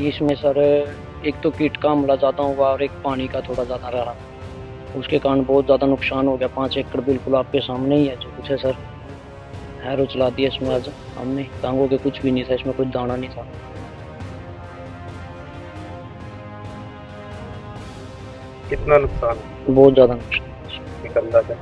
इसमें सर एक तो कीट का हमला ज़्यादा हुआ और एक पानी का थोड़ा ज़्यादा रहा। उसके कारण बहुत ज़्यादा नुकसान हो गया। 5 एकड़ बिल्कुल आपके सामने ही है जो कुछ है सर। हैरो चला दिया इसमें आज हमने। टांगों के कुछ भी नहीं था, इसमें कोई दाना नहीं था। कितना नुकसान बहुत ज़्यादा नुकसान। निकलता है?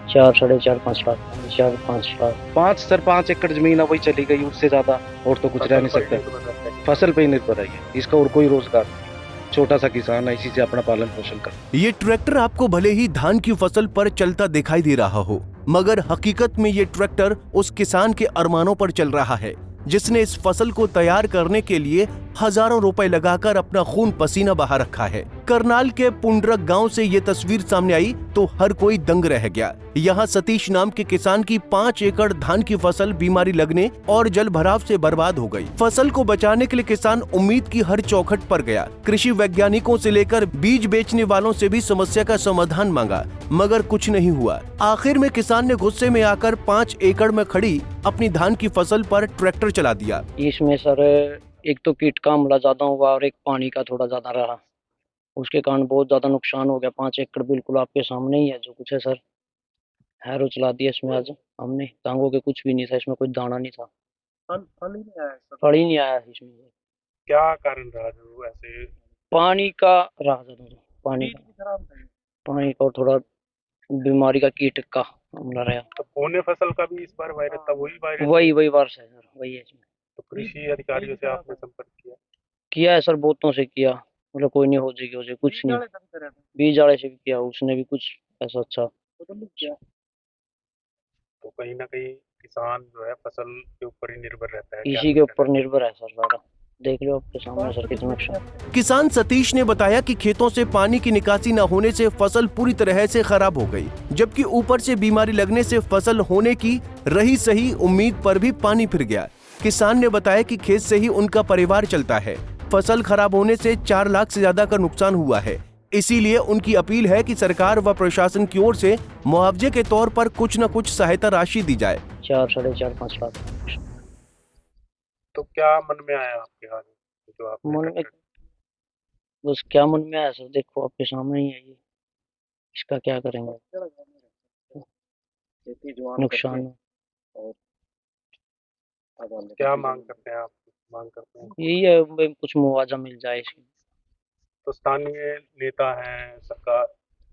4, 4.5, 5 लाख, 4-5 लाख। 5 एकड़ जमीन है वही चली गई, उससे ज्यादा और तो कुछ रह नहीं सकता। फसल पे ही निर्भर है ये, इसका और कोई रोजगार नहीं। छोटा सा किसान है, इसी से अपना पालन पोषण कर। ये ट्रैक्टर आपको भले ही धान की फसल पर चलता दिखाई दे रहा हो, मगर हकीकत में ये ट्रैक्टर उस किसान के अरमानों पर चल रहा है जिसने इस फसल को तैयार करने के लिए हजारों रुपए लगाकर अपना खून पसीना बहा रखा है। करनाल के पुंडरक गांव से ये तस्वीर सामने आई तो हर कोई दंग रह गया। यहाँ सतीश नाम के किसान की 5 एकड़ धान की फसल बीमारी लगने और जल भराव से बर्बाद हो गई। फसल को बचाने के लिए किसान उम्मीद की हर चौखट पर गया। कृषि वैज्ञानिकों से लेकर बीज बेचने वालों से भी समस्या का समाधान मांगा, मगर कुछ नहीं हुआ। आखिर में किसान ने गुस्से में आकर 5 एकड़ में खड़ी अपनी धान की फसल पर ट्रैक्टर चला दिया। इसमें सर एक तो कीट का हमला ज़्यादा हुआ और एक पानी का थोड़ा ज़्यादा रहा। उसके कारण बहुत ज़्यादा नुकसान हो गया। 5 एकड़ बिल्कुल आपके सामने ही है जो कुछ है सर। हैरो चला दिया इसमें आज हमने। टांगों के कुछ भी नहीं था, इसमें कोई दाना नहीं था। फल ही नहीं आया इसमें। क्या कारण रहा जो ऐसे? पानी का रहा ज़्यादा। पानी का और थोड़ा बीमारी का, कीट का हमला रहा। तो पौने फसल का भी इस बार वायरस था, वही वायरस? वही वार्स है सर, वही है इसमें। तो कृषि अधिकारियों से आपने संपर्क किया है सर, बहुतों से किया। मतलब कोई नहीं, हो जाएगी कुछ नहीं। बीज वाले से भी किया, उसने भी कुछ ऐसा अच्छा। तो कहीं ना कहीं किसान जो है फसल के ऊपर ही निर्भर रहता है, इसी के ऊपर निर्भर है सर सारा। देख लो आपके सामने सर कितना नुकसान। किसान सतीश ने बताया कि खेतों से पानी की निकासी न होने से फसल पूरी तरह से खराब हो गई, जबकि ऊपर से बीमारी लगने से फसल होने की रही सही उम्मीद पर भी पानी फिर गया। किसान ने बताया कि खेत से ही उनका परिवार चलता है। फसल खराब होने से 4 लाख से ज्यादा का नुकसान हुआ है। इसीलिए उनकी अपील है कि सरकार व प्रशासन की ओर से मुआवजे के तौर पर कुछ न कुछ सहायता राशि दी जाए। 4, 4.5, 5 लाख। तो क्या मन में आया आपके हाल जो आप मन में बस क्या मन में आया सर, देखो आपके सामने ही है ये। इसका क्या करेंगे? नुकसान। क्या मांग करते हैं आप? मांग करते हैं यही है, कुछ मुआवजा मिल जाए इसकी। तो स्थानीय नेता हैं, सरकार,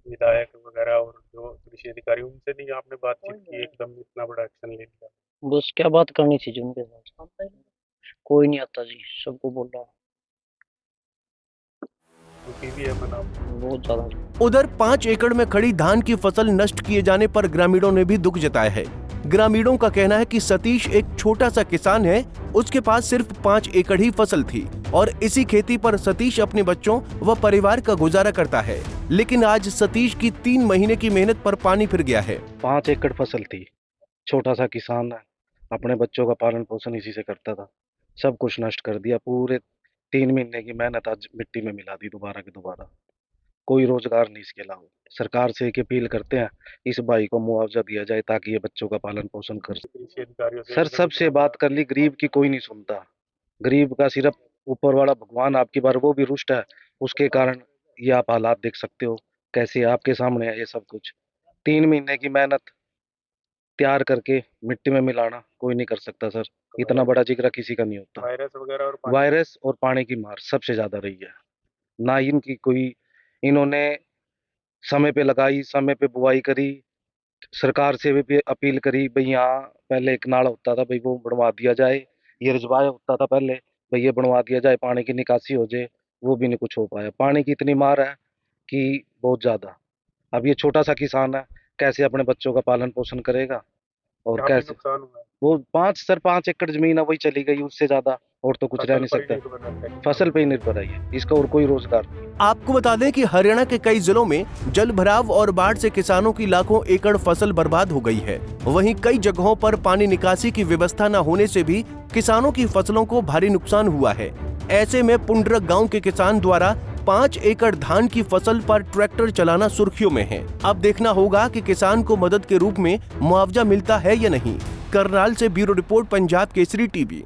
विधायक वगैरह और जो कृषि अधिकारी, उनसे नहीं आपने बातचीत की? एकदम इतना बड़ा एक्शन ले लिया। बस क्या बात करनी थी जी उनके साथ। कोई नहीं आता जी, सबको बोल रहा। भी है मना बहुत ज्यादा। उधर 5 एकड़ में खड़ी धान की फसल नष्ट किए जाने पर ग्रामीणों ने भी दुख जताया है। ग्रामीणों का कहना है कि सतीश एक छोटा सा किसान है, उसके पास सिर्फ 5 एकड़ ही फसल थी और इसी खेती पर सतीश अपने बच्चों व परिवार का गुजारा करता है। लेकिन आज सतीश की 3 महीने की मेहनत पर पानी फिर गया है। 5 एकड़ फसल थी, छोटा सा किसान है, अपने बच्चों का पालन पोषण इसी से करता था। सब कुछ नष्ट कर दिया। पूरे 3 महीने की मेहनत आज मिट्टी में मिला दी दोबारा की दोबारा। कोई रोजगार नहीं इसके अलावा। सरकार से एक अपील करते हैं, इस भाई को मुआवजा दिया जाए ताकि ये बच्चों का पालन पोषण कर सके। कृषि अधिकारियों से सर सबसे बात कर ली, गरीब की कोई नहीं सुनता। गरीब का सिर्फ ऊपर वाला भगवान आपकी बार वो भी रुष्ट है। उसके कारण ये आप हालात देख सकते हो कैसे आपके सामने है ये सब कुछ। 3 महीने की मेहनत तैयार करके मिट्टी में मिलाना कोई नहीं कर सकता सर। इतना बड़ा जिगरा किसी का नहीं होता। वायरस वगैरह और वायरस और पानी की मार सबसे ज्यादा रही है। ना इनकी कोई, इन्होंने समय पे लगाई, समय पे बुआई करी, सरकार से भी अपील करी भाई यहाँ पहले एक नाला होता था भाई वो बनवा दिया जाए, ये रजवाया होता था पहले भाई ये बनवा दिया जाए, पानी की निकासी हो जाए, वो भी नहीं कुछ हो पाया। पानी की इतनी मार है कि बहुत ज्यादा। अब ये छोटा सा किसान है, कैसे अपने बच्चों का पालन पोषण करेगा और काफी कैसे? नुकसान हुआ है। वो 5 एकड़ जमीन है वही चली गई, उससे ज्यादा और तो कुछ रह नहीं सकता। फसल पे ही निर्भर है ये, इसका और कोई रोजगार नहीं। आपको बता दें कि हरियाणा के कई जिलों में जल भराव और बाढ़ से किसानों की लाखों एकड़ फसल बर्बाद हो गई है। वहीं कई जगहों पर पानी निकासी की व्यवस्था न होने से भी किसानों की फसलों को भारी नुकसान हुआ है। ऐसे में पुंडरक गांव के किसान द्वारा 5 एकड़ धान की फसल पर ट्रैक्टर चलाना सुर्खियों में है। अब देखना होगा कि किसान को मदद के रूप में मुआवजा मिलता है या नहीं। करनाल से bureau report, Punjab Kesari TV.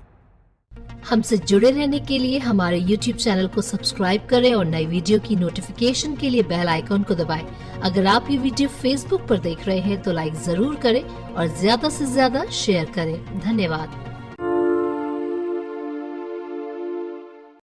हमसे जुड़े रहने के लिए हमारे YouTube चैनल को सब्सक्राइब करें और नई वीडियो की नोटिफिकेशन के लिए बेल आइकॉन को दबाएं। अगर आप ये वीडियो Facebook पर देख रहे हैं तो लाइक जरूर करें और ज्यादा से ज्यादा शेयर करें। धन्यवाद।